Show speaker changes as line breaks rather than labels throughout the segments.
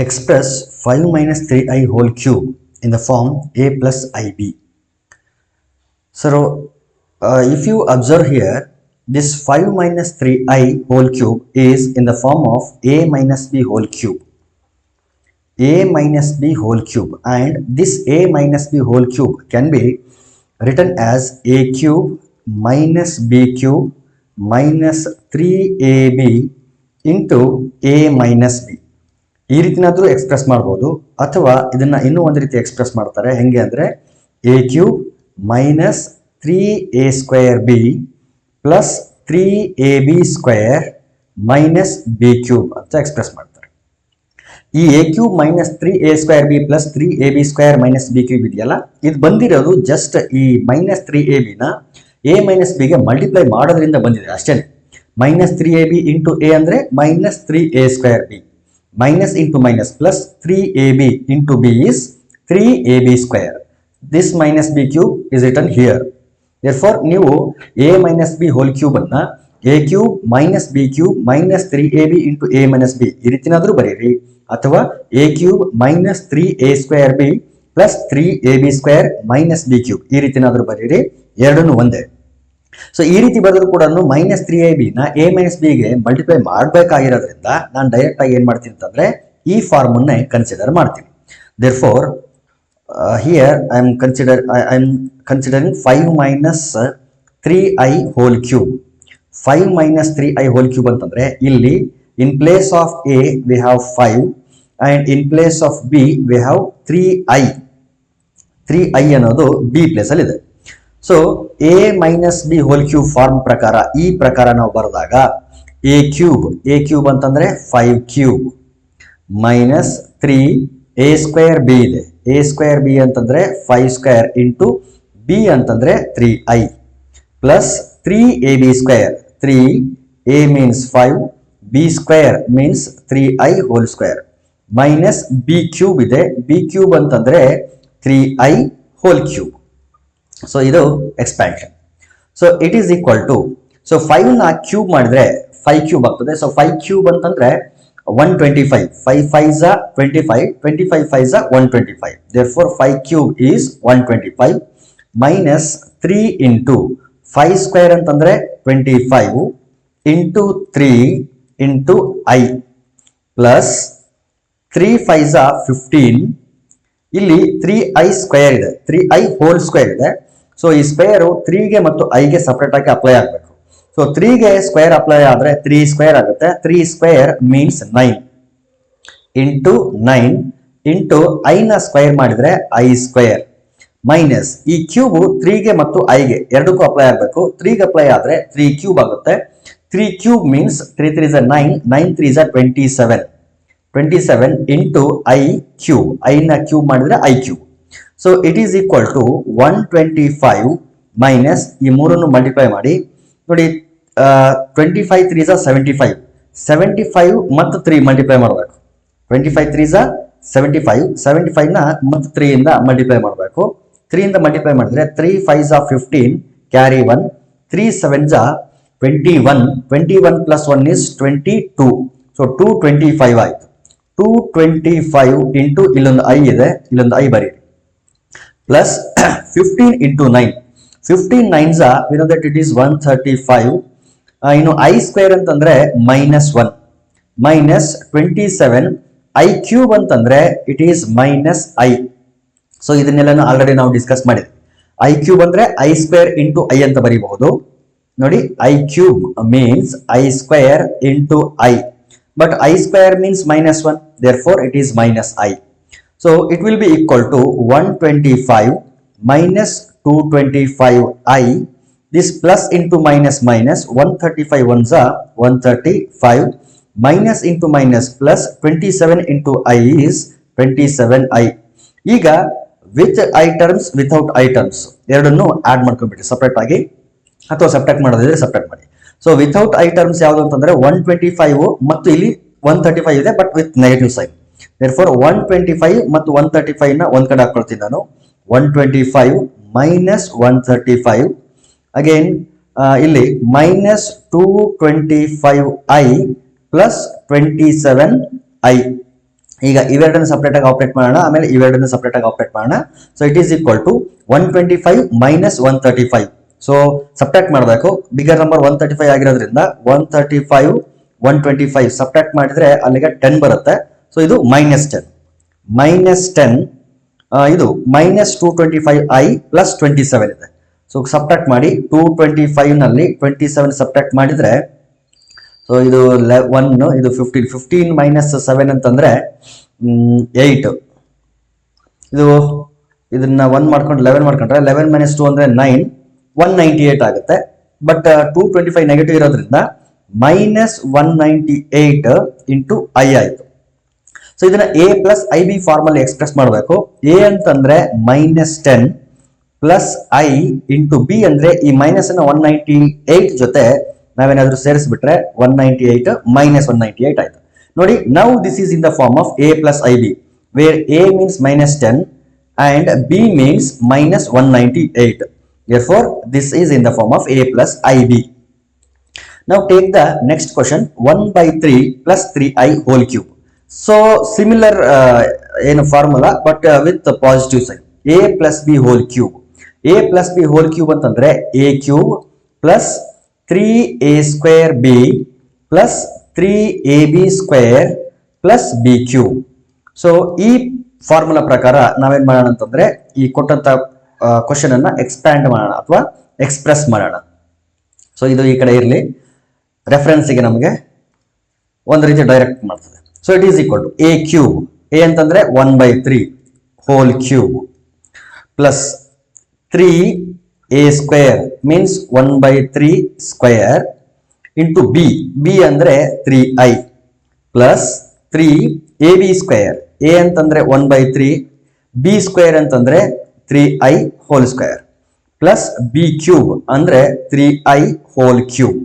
Express 5 minus 3i whole cube in the form a plus ib. So, if you observe here, this 5 minus 3i whole cube is in the form of a minus b whole cube. A minus b whole cube, and this a minus b whole cube can be written as a cube minus b cube minus 3ab into a minus b. ಈ ರೀತಿನಾದರೂ express ಮಾಡ್ಬೋದು, ಅಥವಾ ಇದನ್ನ ಇನ್ನೂ ಒಂದು ರೀತಿ express ಮಾಡ್ತಾರೆ. ಹೆಂಗೆ ಅಂದರೆ A cube minus 3a² b plus 3ab² minus b cube ಅಂತ ಎಕ್ಸ್ಪ್ರೆಸ್ ಮಾಡ್ತಾರೆ. ಈ A cube minus 3a² b plus 3ab² minus b cube ಇದೆಯಲ್ಲ, ಇದು ಬಂದಿರೋದು ಜಸ್ಟ್ ಈ ಮೈನಸ್ 3ab ನ ಎ ಮೈನಸ್ ಬಿಗೆ ಮಲ್ಟಿಪ್ಲೈ ಮಾಡೋದ್ರಿಂದ ಬಂದಿದೆ ಅಷ್ಟೇ. ಮೈನಸ್ 3ab ಇಂಟು ಎ ಅಂದರೆ minus 3a² b. Minus into minus plus 3ab into b is 3ab². This minus b cube is written here. Therefore, ನೀವು a minus b whole cube ಅನ್ನ a cube minus b cube minus 3ab into a minus b ಈ ರೀತಿನಾದರೂ ಬರೀರಿ, ಅಥವಾ a cube minus 3a² b plus 3ab² minus b cube ಈ ರೀತಿನಾದರೂ ಬರೀರಿ, ಎರಡನ್ನೂ ಒಂದೇ. So ಈ ರೀತಿ ಬರೆದ್ರು ಕೂಡ ಮೈನಸ್ 3ab ನ ಎ ಮೈನಸ್ ಬಿಗೆ ಮಲ್ಟಿಪ್ಲೈ ಮಾಡಬೇಕಾಗಿರೋದ್ರಿಂದ ನಾನು ಡೈರೆಕ್ಟ್ ಆಗಿ ಏನ್ ಮಾಡ್ತೀನಿ ಅಂತಂದ್ರೆ ಈ ಫಾರ್ಮ್ ಅನ್ನೇ ಕನ್ಸಿಡರ್ ಮಾಡ್ತೀನಿ. Therefore here I am considering 5 minus 3i whole cube. 5 minus 3i whole cube ಅಂತಂದ್ರೆ ಇಲ್ಲಿ in place of a we have 5 and in place of b we have 3i ಅನ್ನೋದು ಬಿ ಪ್ಲೇಸ್ ಅಲ್ಲಿ ಇದೆ. So a minus b whole cube form ಪ್ರಕಾರ ಈ ಪ್ರಕಾರ ನಾವು ಬರೆದಾಗ ಎ ಕ್ಯೂಬ್ ಅಂತಂದ್ರೆ 5 ಕ್ಯೂಬ್ ಮೈನಸ್ 3a² b ಇದೆ. a² b ಅಂತಂದ್ರೆ 5² ಇಂಟು b ಅಂತಂದ್ರೆ 3i plus 3ab². 3a means 5, b² means 3i whole square minus b cube ಇದೆ. ಬಿ ಕ್ಯೂಬ್ ಅಂತಂದ್ರೆ 3i ಹೋಲ್ ಕ್ಯೂಬ್. ಸೊ ಇದು expansion. So it is equal to, so 5 ನ cube ಮಾಡಿದ್ರೆ 5 cube ಆಗ್ತದೆ. So 5 cube ಅಂತಂದ್ರೆ 125. 5 5s are 25, 25 5s are 125. Therefore 5 cube is 125 minus 3 into 5² ಅಂತಂದ್ರೆ 25 into 3 into i plus 3 5s are 15. ಇಲ್ಲಿ 3i² ಇದೆ, 3i whole square ಇದೆ. So ಈ square 3ಗೆ ಮತ್ತು ಐಗೆ ಸಪರೇಟ್ ಆಗಿ ಅಪ್ಲೈ ಆಗಬೇಕು. ಸೊ 3ಗೆ ಸ್ಕ್ವೇರ್ ಅಪ್ಲೈ ಆದ್ರೆ 3² ಆಗುತ್ತೆ. 3² ಮೀನ್ಸ್ 9 ಇಂಟು 9 ಇಂಟು ಐ ನ ಸ್ಕ್ವೇರ್ ಮಾಡಿದ್ರೆ i² ಮೈನಸ್ ಈ ಕ್ಯೂಬ್ 3ಗೆ ಮತ್ತು ಐಗೆ ಎರಡಕ್ಕೂ ಅಪ್ಲೈ ಆಗಬೇಕು. 3ಗೆ ಅಪ್ಲೈ ಆದ್ರೆ 3 ಕ್ಯೂಬ್ ಆಗುತ್ತೆ. 3 cube means 3 3 is 9, 9 3 is 27. 27 into i cube, i ನ ಕ್ಯೂಬ್ ಮಾಡಿದ್ರೆ i cube. So it is equal to 125 minus ಈ ಮೂರನ್ನು ಮಲ್ಟಿಪ್ಲೈ ಮಾಡಿ ನೋಡಿ. 25 3 is 75, 75 ಮತ್ತು 3 ಮಲ್ಟಿಪ್ಲೈ ಮಾಡಬೇಕು. 25 3 is 75, 75 ನ ಮತ್ತು 3 ಇಂದ ಮಲ್ಟಿಪ್ಲೈ ಮಾಡಬೇಕು. 3 ಇಂದ ಮಲ್ಟಿಪ್ಲೈ ಮಾಡಿದ್ರೆ 3 5s are 15, carry 1, 3 7s are 21, 21 plus 1 is 22. So 225 ಆಯ್ತು. 225 ಇಂಟು ಇಲ್ಲೊಂದು ಐ ಇದೆ, ಇಲ್ಲೊಂದು ಐ ಬರೀ, plus 15 into 9, 15 9s are, we know that it is 135. ಇನ್ನು i² ಅಂತಂದ್ರೆ ಮೈನಸ್ 1 ಮೈನಸ್ 27, i ಕ್ಯೂಬ್ ಅಂತಂದ್ರೆ it is minus I. So ಇದನ್ನೆಲ್ಲ ಆಲ್ರೆಡಿ ನಾವು ಡಿಸ್ಕಸ್ ಮಾಡಿದ್ವಿ. i ಕ್ಯೂಬ್ ಅಂದ್ರೆ i² ಇಂಟು ಐ ಅಂತ ಬರೀಬಹುದು ನೋಡಿ. i cube means i² into I, but i² means minus 1, therefore it is minus i. So it will be equal to 125 minus 225i. This plus into minus minus, 135 ones are 135 minus into minus plus 27 into i is 27i. ಈಗ with i terms without i terms ಎರಡನ್ನು add ಮಾಡ್ಕೊಂಡ್ಬಿಟ್ಟು separate ಆಗಿ, ಅಥವಾ subtract ಮಾಡೋದಿದ್ರೆ subtract ಮಾಡಿ. So without i terms ಯಾವುದು ಅಂತಂದ್ರೆ 125 ಮತ್ತು ಇಲ್ಲಿ 135 ಇದೆ, but with negative sign. Therefore 125 ಮತ್ತು 135 ನ ಒಂದ್ ಕಡೆ ಹಾಕೊಳ್ತೀನಿ ನಾನು. 125 ಮೈನಸ್ 135 ಅಗೇನ್ ಇಲ್ಲಿ ಮೈನಸ್ 225i ಪ್ಲಸ್ 27i. ಈಗ ಇವೆರಡನ್ನು ಸಪರೇಟ್ ಆಗಿ ಆಪರೇಟ್ ಮಾಡೋಣ, ಆಮೇಲೆ ಇವೆರಡನ್ನು ಸಪರೇಟ್ ಆಗಿ ಆಪರೇಟ್ ಮಾಡೋಣ. So it is equal to 125 minus 135. So subtract ಮಾಡಬೇಕು. ಬಿಗರ್ ನಂಬರ್ 135 ಆಗಿರೋದ್ರಿಂದ 135 125 ಸಬ್ಟ್ರಾಕ್ಟ್ ಮಾಡಿದ್ರೆ ಅಲ್ಲಿಗೆ 10 ಬರುತ್ತೆ. ಸೊ ಇದು -10 ಇದು -225i ಪ್ಲಸ್ 27 ಇದೆ. ಸೊ ಸಬ್ಟ್ರಾಕ್ಟ್ ಮಾಡಿ 225 ನಲ್ಲಿ 27 ಸಬ್ಟ್ರಾಕ್ಟ್ ಮಾಡಿದ್ರೆ ಸೊ ಇದು 1 ಇದು 15 ಮೈನಸ್ 7 ಅಂತಂದ್ರೆ 8. ಇದನ್ನ 1 ಮಾಡ್ಕೊಂಡು 11 ಮಾಡ್ಕೊಂಡ್ರೆ 11 ಮೈನಸ್ 2 ಅಂದ್ರೆ 9, 198 ಆಗುತ್ತೆ. ಬಟ್ 225 ನೆಗೆಟಿವ್ ಇರೋದ್ರಿಂದ -198 ಇಂಟು ಐ ಆಯ್ತು. ಸೊ ಇದನ್ನ ಎ ಪ್ಲಸ್ ಐ ಬಿ ಫಾರ್ಮಲ್ಲಿ ಎಕ್ಸ್ಪ್ರೆಸ್ ಮಾಡಬೇಕು. ಎ ಅಂತಂದ್ರೆ -10 ಪ್ಲಸ್ ಐ ಇಂಟು ಬಿ ಅಂದ್ರೆ ಈ ಮೈನಸ್ ಅನ್ನ 198 ಜೊತೆ ನಾವೇನಾದ್ರೂ ಸೇರಿಸ್ಬಿಟ್ರೆ 198 -198 ಆಯ್ತು. ನೋಡಿ, now this is in the form of a plus i b, where a means -10 and b means -198. Therefore, this is in the form of a plus ib. Now take the next question, 1/3 plus 3i whole cube. So similar formula but with the positive sign. A plus b whole cube. A plus b whole cube ಅಂತಂದ್ರೆ a cube plus 3a square b plus 3ab square plus b cube. So ಈ formula ಪ್ರಕಾರ ನಾವೇನ್ ಮಾಡೋಣ ಅಂತಂದ್ರೆ ಈ ಕೊಟ್ಟಂತ question ಅನ್ನ expand ಮಾಡೋಣ ಅಥವಾ ಎಕ್ಸ್ಪ್ರೆಸ್ ಮಾಡೋಣ. ಸೊ ಇದು ಈ ಕಡೆ ಇರಲಿ, ರೆಫರೆನ್ಸ್ಗೆ ನಮಗೆ ಒಂದು ರೀತಿ ಡೈರೆಕ್ಟ್ ಮಾಡ್ತದೆ. So it is equal to a cube, a ಅಂತಂದ್ರೆ 1/3 whole cube plus 3a square means 1/3 square into b ಅಂದ್ರೆ 3i plus 3ab square. A ಅಂತಂದ್ರೆ 1/3, ಬಿ ಸ್ಕ್ವೇರ್ ಅಂತಂದ್ರೆ 3i whole square plus b cube ಅಂದ್ರೆ 3i whole cube.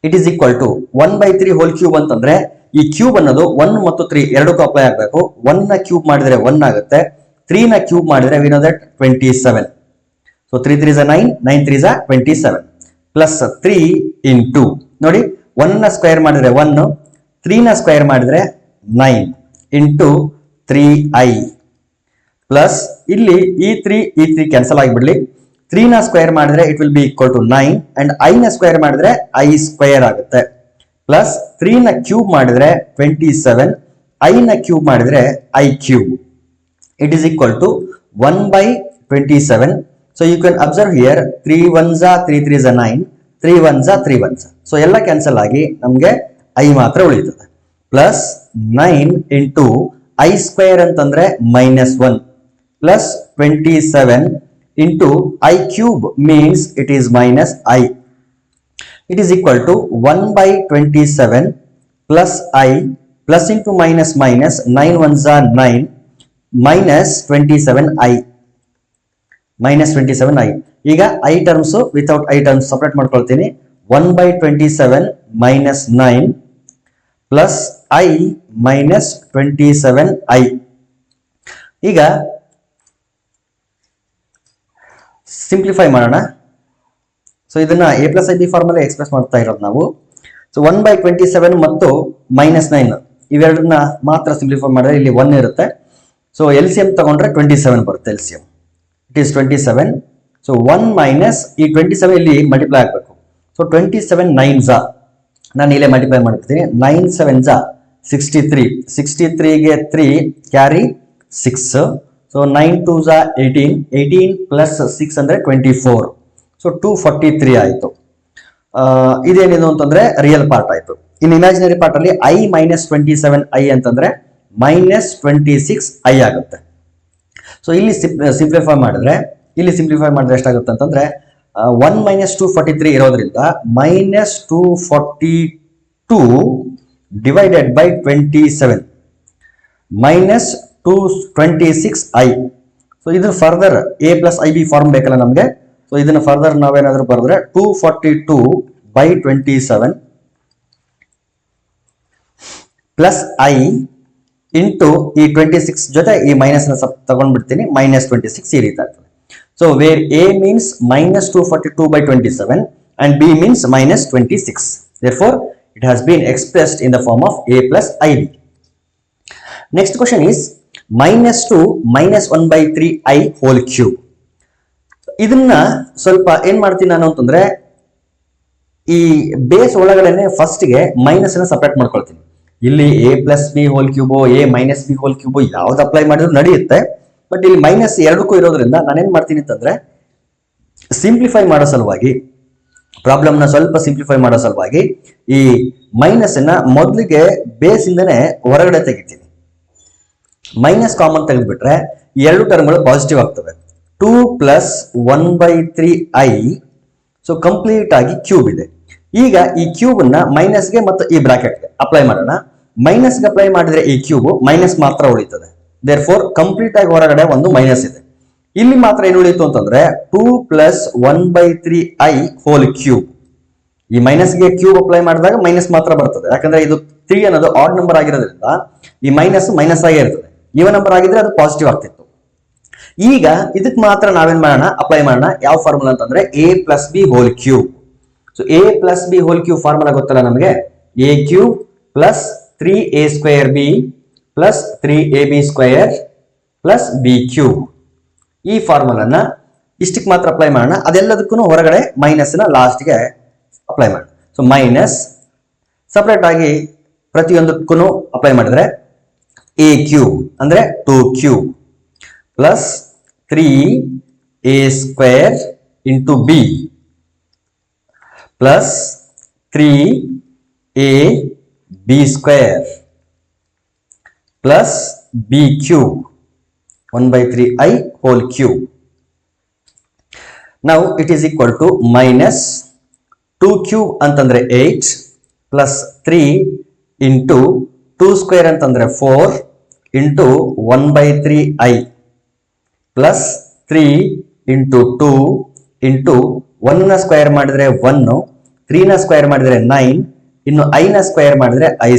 It is equal to 1/3 whole cube ಅಂತಂದ್ರೆ ಈ cube ಅನ್ನೋದು 1 ಮತ್ತು 3 ಎರಡಕ್ಕೂ apply ಆಗಬೇಕು. 1 ನ ಕ್ಯೂಬ್ ಮಾಡಿದ್ರೆ 1 ಆಗುತ್ತೆ, 3 ನ ಕ್ಯೂಬ್ ಮಾಡಿದ್ರೆ we know that 27. So 3 3 is 9, 9 3 is 27 plus 3 into ನೋಡಿ 1 ನ ಸ್ಕ್ವೇರ್ ಮಾಡಿದ್ರೆ 1, 3 ನ ಸ್ಕ್ವೇರ್ ಮಾಡಿದ್ರೆ 9 ಇಂಟು 3i ಪ್ಲಸ್ ಇಲ್ಲಿ ಈ 3 ಕ್ಯಾನ್ಸಲ್ ಆಗಿಬಿಡ್ಲಿ. 3 ನ ಸ್ಕ್ವೇರ್ ಮಾಡಿದ್ರೆ it will be equal to 9 and i ನ ಸ್ಕ್ವೇರ್ ಮಾಡಿದ್ರೆ ಐ ಸ್ಕ್ವೇರ್ ಆಗುತ್ತೆ ಪ್ಲಸ್ 3 ನ ಕ್ಯೂಬ್ ಮಾಡಿದ್ರೆ 27, ಐ ನ ಕ್ಯೂಬ್ ಮಾಡಿದ್ರೆ i cube. It is equal to 1/27. So you can observe here 3 1s 3 3s 9, 3 1s 3 1s. So ಎಲ್ಲ cancel ಆಗಿ ನಮಗೆ ಐ ಮಾತ್ರ ಉಳಿತದೆ ಪ್ಲಸ್ 9 ಇಂಟು ಐ ಸ್ಕ್ವೇರ್ ಅಂತಂದ್ರೆ -1 plus 27 into i cube means it is minus i. It is equal to 1/27 plus i plus into minus 9 1s 9 minus 27i. ಈಗ i terms without i terms separate ಮಾಡ್ಕೊಳ್ತೀನಿ. 1/27 minus 9 plus I minus 27i. ಈಗ simplify ಮಾಡೋಣ. So ಇದನ್ನ A plus i B ಫಾರ್ಮಲ್ಲಿ express ಮಾಡ್ತಾ ಇರೋದು ನಾವು. So 1/27 ಮತ್ತು -9 ಇವೆರಡನ್ನ ಮಾತ್ರ ಸಿಂಪ್ಲಿಫೈ ಮಾಡಿದ್ರೆ ಇಲ್ಲಿ 1 ಇರುತ್ತೆ. ಸೊ LCM ತಗೊಂಡ್ರೆ 27 ಬರುತ್ತೆ. LCM it is 27. So 1 minus ಈ 27 ಇಲ್ಲಿ ಮಲ್ಟಿಪ್ಲೈ ಆಗಬೇಕು. ಸೊ 27 9s ನಾನು ಇಲ್ಲೇ ಮಲ್ಟಿಪ್ಲೈ ಮಾಡ್ತೀನಿ. 9 7s 63, 63ಗೆ 3 carry 6. So 9 2s 18, 18 plus 6 ಅಂದ್ರೆ 24. ಸೊ 243 ಆಯಿತು. ಇದೇನಿದು ಅಂತಂದ್ರೆ ರಿಯಲ್ ಪಾರ್ಟ್ ಆಯಿತು. ಇನ್ನು ಇಮ್ಯಾಜಿನರಿ ಪಾರ್ಟ್ ಅಲ್ಲಿ ಐ -27i ಅಂತಂದ್ರೆ -26i ಆಗುತ್ತೆ. ಸೊ ಇಲ್ಲಿ ಸಿಂಪ್ಲಿಫೈ ಮಾಡಿದ್ರೆ ಎಷ್ಟಾಗುತ್ತೆ ಅಂತಂದ್ರೆ 1 -243 ಇರೋದ್ರಿಂದ -242 ಡಿವೈಡೆಡ್ ಬೈ 27 -226i. ಸೊ ಇದನ್ನ further a plus i b form ಬೇಕಲ್ಲ ನಮಗೆ. ಸೊ ಇದನ್ನ ಫರ್ದರ್ ನಾವೇನಾದ್ರೂ ಬರೆದ್ರೆ 242/27 ಪ್ಲಸ್ ಐ ಇಂಟು ಈ 26 ಜೊತೆ ಈ ಮೈನಸ್ ನ ತಗೊಂಡ್ಬಿಡ್ತೀನಿ, -26 ಈ ರೀತಿ ಆಗ್ತದೆ. So where a means -242/27 and b means -26. Therefore, it has been expressed in the form of a plus ib. Next question is -2 -1/3i whole cube. ಇದನ್ನ ಸ್ವಲ್ಪ ಏನ್ ಮಾಡ್ತೀನಿ ನಾನು ಅಂತಂದ್ರೆ, ಈ ಬೇಸ್ ಒಳಗಡೆನೆ ಫಸ್ಟ್ಗೆ ಮೈನಸ್ ಅನ್ನ ಸಪರೇಟ್ ಮಾಡ್ಕೊಳ್ತೀನಿ. ಇಲ್ಲಿ a+b whole cube, a-b whole cube ಯಾವ್ದು ಅಪ್ಲೈ ಮಾಡಿದ್ರು ನಡೆಯುತ್ತೆ. ಬಟ್ ಇಲ್ಲಿ ಮೈನಸ್ ಎರಡಕ್ಕೂ ಇರೋದ್ರಿಂದ ನಾನೇನ್ ಮಾಡ್ತೀನಿ ಅಂತಂದ್ರೆ, ಸಿಂಪ್ಲಿಫೈ ಮಾಡೋ ಸಲುವಾಗಿ, ಪ್ರಾಬ್ಲಮ್ನ ಸ್ವಲ್ಪ ಸಿಂಪ್ಲಿಫೈ ಮಾಡೋ ಸಲುವಾಗಿ ಈ ಮೈನಸ್ ಅನ್ನ ಮೊದಲಿಗೆ ಬೇಸ್ ಇಂದನೇ ಹೊರಗಡೆ ತೆಗಿತೀನಿ. ಮೈನಸ್ ಕಾಮನ್ ತೆಗೆದ್ಬಿಟ್ರೆ ಎರಡು ಟರ್ಮ್ಗಳು ಪಾಸಿಟಿವ್ ಆಗ್ತವೆ. 2 + 1/3i, ಸೊ ಕಂಪ್ಲೀಟ್ ಆಗಿ ಕ್ಯೂಬ್ ಇದೆ. ಈಗ ಈ ಕ್ಯೂಬ್ ಅನ್ನ ಮೈನಸ್ಗೆ ಮತ್ತು ಈ ಬ್ರಾಕೆಟ್ಗೆ ಅಪ್ಲೈ ಮಾಡೋಣ. ಮೈನಸ್ಗೆ ಅಪ್ಲೈ ಮಾಡಿದ್ರೆ ಈ ಕ್ಯೂಬ್ ಮೈನಸ್ ಮಾತ್ರ ಉಳಿತದೆ. ದೇರ್ ಫೋರ್ ಕಂಪ್ಲೀಟ್ ಆಗಿ ಹೊರಗಡೆ ಒಂದು ಮೈನಸ್ ಇದೆ. ಇಲ್ಲಿ ಮಾತ್ರ ಏನು ಉಳಿತು ಅಂತಂದ್ರೆ 2 + 1/3i ಹೋಲ್ ಕ್ಯೂಬ್. ಈ ಮೈನಸ್ಗೆ ಕ್ಯೂಬ್ ಅಪ್ಲೈ ಮಾಡಿದಾಗ ಮೈನಸ್ ಮಾತ್ರ ಬರ್ತದೆ, ಯಾಕಂದ್ರೆ ಇದು 3 ಅನ್ನೋದು ಆಡ್ ನಂಬರ್ ಆಗಿರೋದ್ರಿಂದ ಈ ಮೈನಸ್ ಆಗೇ ಇರ್ತದೆ. ಈವನ್ ನಂಬರ್ ಆಗಿದ್ರೆ ಅದು ಪಾಸಿಟಿವ್ ಆಗ್ತಿತ್ತು. ಈಗ ಇದಕ್ಕೆ ಮಾತ್ರ ನಾವೇನ್ ಮಾಡೋಣ, ಅಪ್ಲೈ ಮಾಡೋಣ. ಯಾವ ಫಾರ್ಮುಲಾ ಅಂತಂದ್ರೆ a+b hole cube. So a+b whole cube formula ಗೊತ್ತಲ್ಲ ನಮಗೆ, a³ + 3a²b + 3ab² + b³ ಈ ಫಾರ್ಮುಲಾನ ಇಷ್ಟಕ್ಕೆ ಮಾತ್ರ ಅಪ್ಲೈ ಮಾಡೋಣ. ಅದೆಲ್ಲದಕ್ಕೂ ಹೊರಗಡೆ ಮೈನಸ್ ನ ಲಾಸ್ಟ್ಗೆ ಅಪ್ಲೈ ಮಾಡೋಣ. ಸೊ ಮೈನಸ್ ಸಪರೇಟ್ ಆಗಿ ಪ್ರತಿಯೊಂದಕ್ಕೂ ಅಪ್ಲೈ ಮಾಡಿದ್ರೆ a³ ಅಂದ್ರೆ 2³ + 3a² × b + 3ab² + b³ 1/3i whole cube. Now it is equal to -2³ ಅಂತಂದ್ರೆ 8 + 3 × 2² ಅಂತಂದ್ರೆ 4 × 1/3i + 3 × 2 × 1 ನ ಸ್ಕ್ವೇರ್ ಮಾಡಿದ್ರೆ 1, 3 ನ ಸ್ಕ್ವೇರ್ ಮಾಡಿದ್ರೆ 9, ಇನ್ನು i ನ ಸ್ಕ್ವೇರ್ ಮಾಡಿದ್ರೆ i²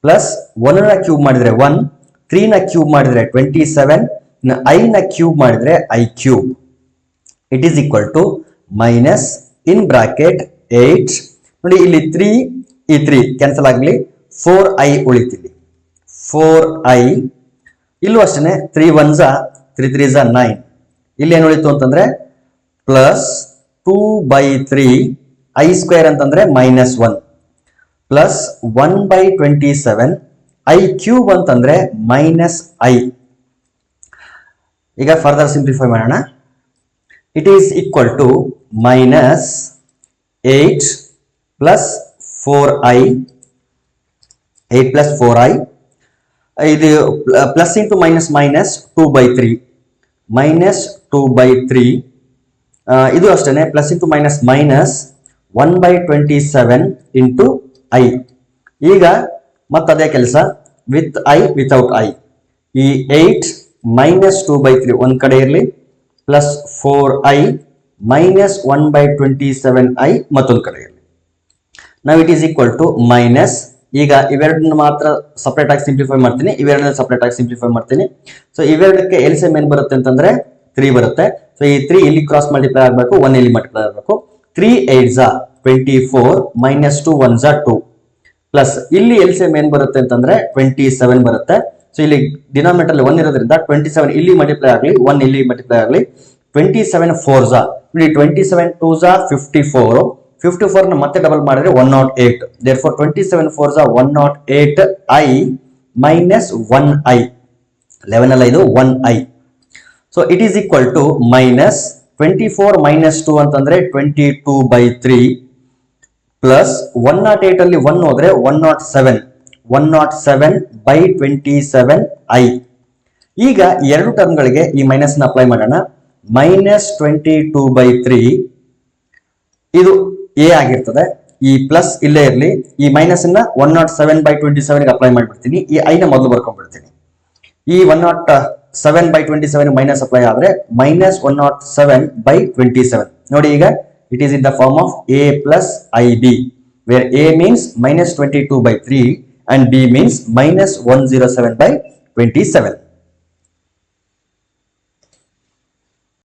ಪ್ಲಸ್ 1 ನ ಕ್ಯೂಬ್ ಮಾಡಿದ್ರೆ 1, 3 ನ ಕ್ಯೂಬ್ ಮಾಡಿದ್ರೆ 27, ಇನ್ನು i ನ ಕ್ಯೂಬ್ ಮಾಡಿದ್ರೆ i³. It is equal to minus in bracket 8. ನೋಡಿ ಇಲ್ಲಿ 3 ಈ 3 ಕ್ಯಾನ್ಸಲ್ ಆಗಲಿ, 4i ಉಳಿತಿಲ್ಲಿ 4i. ಇಲ್ಲೂ ಅಷ್ಟೇ 3 1s 3 3s 9. ಇಲ್ಲಿ ಏನು ಉಳಿತು ಅಂತಂದ್ರೆ ಪ್ಲಸ್ 2/3i² ಅಂತಂದ್ರೆ -1 ಪ್ಲಸ್ 1/27 i³ ಅಂತಂದ್ರೆ -i. ಈಗ ಫರ್ದರ್ ಸಿಂಪ್ಲಿಫೈ ಮಾಡೋಣ. It is equal to -8 + 4i, 8 + 4i. ಇದು ಪ್ಲಸ್ ಇಂಟು ಮೈನಸ್ ಮೈನಸ್ 2/3, -2/3. ಇದು ಅಷ್ಟೇ plus into minus minus 1/27 into i. ಈಗ ಮತ್ತದೇ ಕೆಲಸ ವಿತ್ i ವಿತೌಟ್ i. ಈ 8 -2/3 ಒಂದ್ ಕಡೆ ಇರಲಿ, ಪ್ಲಸ್ 4i -1/27i ಮತ್ತೊಂದು ಕಡೆ ಇರಲಿ. ನಾವು it is equal to minus. ಈಗ ಇವೆರಡನ್ನ ಮಾತ್ರ ಸಪರೇಟ್ ಆಗಿ ಸಿಂಪ್ಲಿಫೈ ಮಾಡ್ತೀನಿ, ಇವೆರಡನ್ನ ಸಪರೇಟ್ ಆಗಿ ಸಿಂಪ್ಲಿಫೈ ಮಾಡ್ತೀನಿ. ಸೊ ಇವೆರಡಕ್ಕೆ LCM ಏನ್ ಬರುತ್ತೆ ಅಂತಂದ್ರೆ 3 ಬರುತ್ತೆ. ಸೊ ಈ 3 ಇಲ್ಲಿ ಕ್ರಾಸ್ ಮಲ್ಟಿಪ್ಲೈ ಆಗಬೇಕು, 1 ಇಲ್ಲಿ ಮಲ್ಟಿಪ್ಲೈ ಆಗಬೇಕು. 3 8s 24 -2 1s 2 ಪ್ಲಸ್ ಇಲ್ಲಿ LCM ಏನ್ ಬರುತ್ತೆ ಅಂತಂದ್ರೆ 27 ಬರುತ್ತೆ. ಸೊ ಇಲ್ಲಿ ಡಿನಾಮಿನೇಟರ್ ಅಲ್ಲಿ 1 ಇರೋದ್ರಿಂದ 27 ಇಲ್ಲಿ ಮಲ್ಟಿಪ್ಲೈ ಆಗಲಿ, 1 ಇಲ್ಲಿ ಮಲ್ಟಿಪ್ಲೈ ಆಗಲಿ. 27 4s, ಇಲ್ಲಿ 27 2s 54, 54 ನ ಮತ್ತೆ ಡಬಲ್ ಮಾಡಿದ್ರೆ 108. therefore 27 4s 108i -1i. 11 ಅಲ್ಲ ಇದು 1i. So it is equal to minus 24 - 2 ಅಂತಂದ್ರೆ 22/3 ಪ್ಲಸ್ 108 ಅಲ್ಲಿ 1 ಹೋದ್ರೆ 107/27i. ಈಗ ಎರಡು ಟರ್ಮ್ಗಳಿಗೆ ಈ ಮೈನಸ್ ನ ಅಪ್ಲೈ ಮಾಡೋಣ. -22/3 ಇದು a ಆಗಿರ್ತದೆ, ಈ ಪ್ಲಸ್ ಇಲ್ಲೇ ಇರಲಿ. ಈ ಮೈನಸ್ ಅನ್ನ 107/27 ಗೆ ಅಪ್ಲೈ ಮಾಡ್ಬಿಡ್ತೀನಿ. ಈ i ನ ಮೊದಲು ಬರ್ಕೊಂಡ್ಬಿಡ್ತೀನಿ. ಈ 107/27 ಮೈನಸ್ ಅಪ್ಲೈ ಆದ್ರೆ -107/27. ನೋಡಿ ಈಗ it is in the form of a + ib, where a means -22/3 and b means -107/27.